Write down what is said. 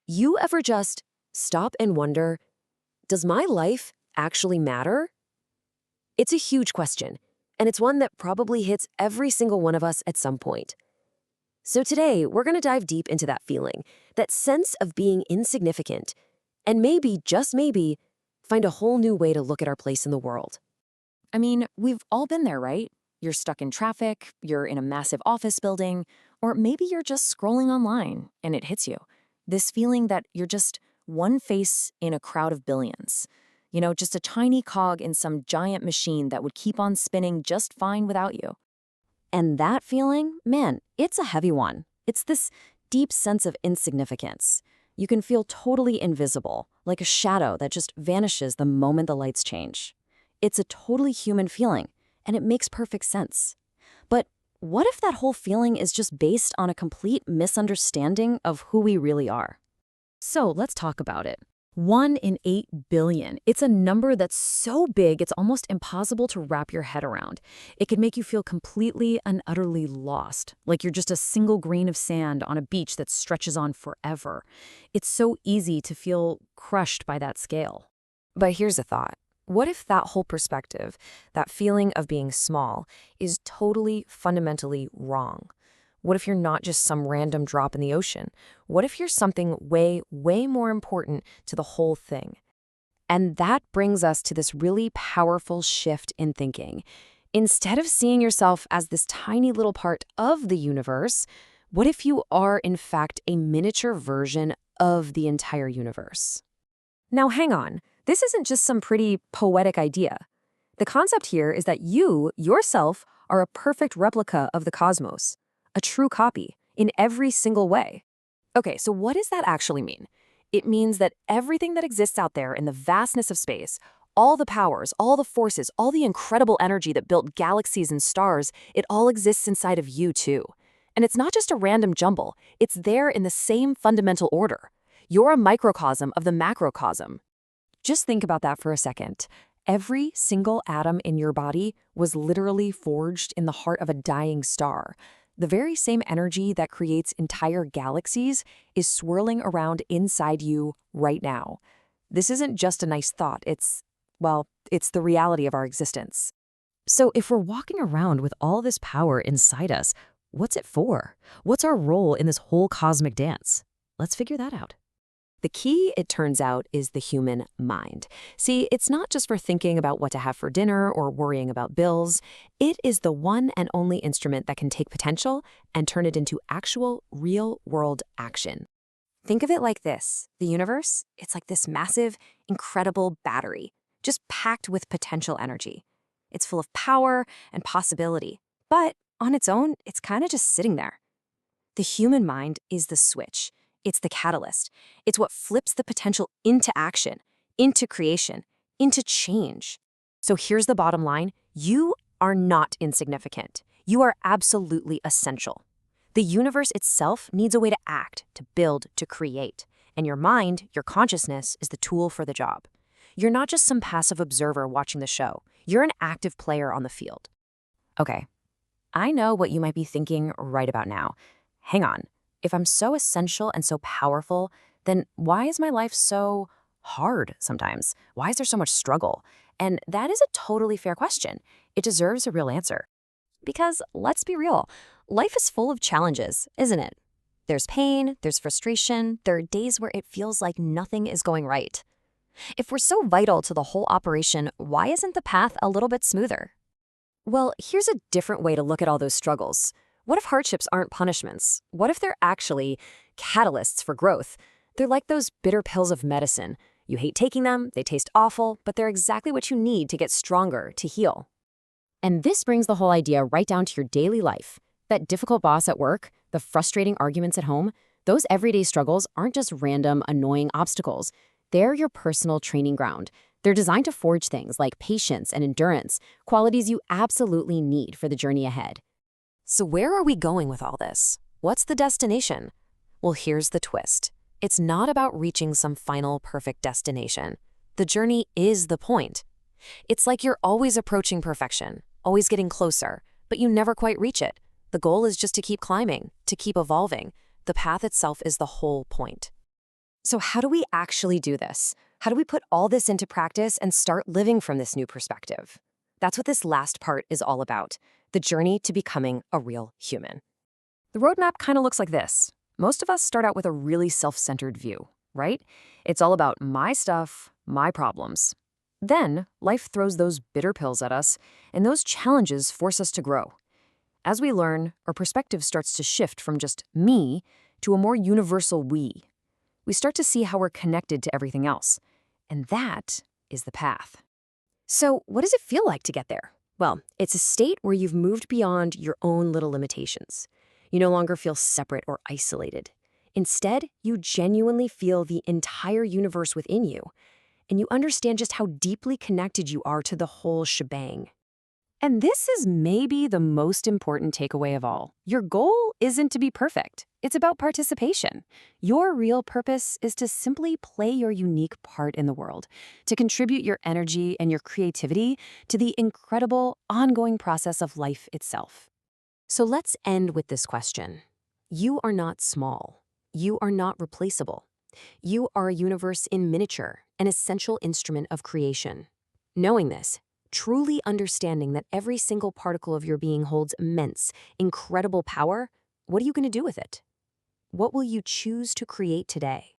You ever just stop and wonder, does my life actually matter? It's a huge question, and it's one that probably hits every single one of us at some point. So today, we're going to dive deep into that feeling, that sense of being insignificant, and maybe, just maybe, find a whole new way to look at our place in the world. I mean, we've all been there, right? You're stuck in traffic, you're in a massive office building, or maybe you're just scrolling online and it hits you. This feeling that you're just one face in a crowd of billions. Just a tiny cog in some giant machine that would keep on spinning just fine without you. And that feeling, man, it's a heavy one. It's this deep sense of insignificance. You can feel totally invisible, like a shadow that just vanishes the moment the lights change. It's a totally human feeling, and it makes perfect sense. But what if that whole feeling is just based on a complete misunderstanding of who we really are? So let's talk about it. 1 in 8 billion. It's a number that's so big it's almost impossible to wrap your head around. It can make you feel completely and utterly lost, like you're just a single grain of sand on a beach that stretches on forever. It's so easy to feel crushed by that scale. But here's a thought. What if that whole perspective, that feeling of being small, is totally, fundamentally wrong? What if you're not just some random drop in the ocean? What if you're something way, way more important to the whole thing? And that brings us to this really powerful shift in thinking. Instead of seeing yourself as this tiny little part of the universe, what if you are, in fact, a miniature version of the entire universe? Now, hang on. This isn't just some pretty poetic idea. The concept here is that you, yourself, are a perfect replica of the cosmos. A true copy, in every single way. Okay, so what does that actually mean? It means that everything that exists out there in the vastness of space, all the powers, all the forces, all the incredible energy that built galaxies and stars, it all exists inside of you too. And it's not just a random jumble, it's there in the same fundamental order. You're a microcosm of the macrocosm. Just think about that for a second. Every single atom in your body was literally forged in the heart of a dying star. The very same energy that creates entire galaxies is swirling around inside you right now. This isn't just a nice thought, it's the reality of our existence. So if we're walking around with all this power inside us, what's it for? What's our role in this whole cosmic dance? Let's figure that out. The key, it turns out, is the human mind. See, it's not just for thinking about what to have for dinner or worrying about bills. It is the one and only instrument that can take potential and turn it into actual, real-world action. Think of it like this. The universe, it's like this massive, incredible battery, just packed with potential energy. It's full of power and possibility, but on its own, it's kind of just sitting there. The human mind is the switch. It's the catalyst. It's what flips the potential into action, into creation, into change. So here's the bottom line. You are not insignificant. You are absolutely essential. The universe itself needs a way to act, to build, to create. And your mind, your consciousness, is the tool for the job. You're not just some passive observer watching the show. You're an active player on the field. Okay, I know what you might be thinking right about now. Hang on. If I'm so essential and so powerful, then why is my life so hard sometimes? Why is there so much struggle? And that is a totally fair question. It deserves a real answer. Because let's be real, life is full of challenges, isn't it? There's pain, there's frustration, there are days where it feels like nothing is going right. If we're so vital to the whole operation, why isn't the path a little bit smoother? Well, here's a different way to look at all those struggles. What if hardships aren't punishments? What if they're actually catalysts for growth? They're like those bitter pills of medicine. You hate taking them, they taste awful, but they're exactly what you need to get stronger, to heal. And this brings the whole idea right down to your daily life. That difficult boss at work, the frustrating arguments at home, those everyday struggles aren't just random, annoying obstacles. They're your personal training ground. They're designed to forge things like patience and endurance, qualities you absolutely need for the journey ahead. So where are we going with all this? What's the destination? Well, here's the twist. It's not about reaching some final perfect destination. The journey is the point. It's like you're always approaching perfection, always getting closer, but you never quite reach it. The goal is just to keep climbing, to keep evolving. The path itself is the whole point. So how do we actually do this? How do we put all this into practice and start living from this new perspective? That's what this last part is all about, the journey to becoming a real human. The roadmap kind of looks like this. Most of us start out with a really self-centered view, right? It's all about my stuff, my problems. Then life throws those bitter pills at us, and those challenges force us to grow. As we learn, our perspective starts to shift from just me to a more universal we. We start to see how we're connected to everything else. And that is the path. So, what does it feel like to get there? Well, it's a state where you've moved beyond your own little limitations. You no longer feel separate or isolated. Instead, you genuinely feel the entire universe within you, and you understand just how deeply connected you are to the whole shebang. And this is maybe the most important takeaway of all. Your goal isn't to be perfect. It's about participation. Your real purpose is to simply play your unique part in the world, to contribute your energy and your creativity to the incredible, ongoing process of life itself. So let's end with this question. You are not small. You are not replaceable. You are a universe in miniature, an essential instrument of creation. Knowing this, truly understanding that every single particle of your being holds immense, incredible power, what are you going to do with it? What will you choose to create today?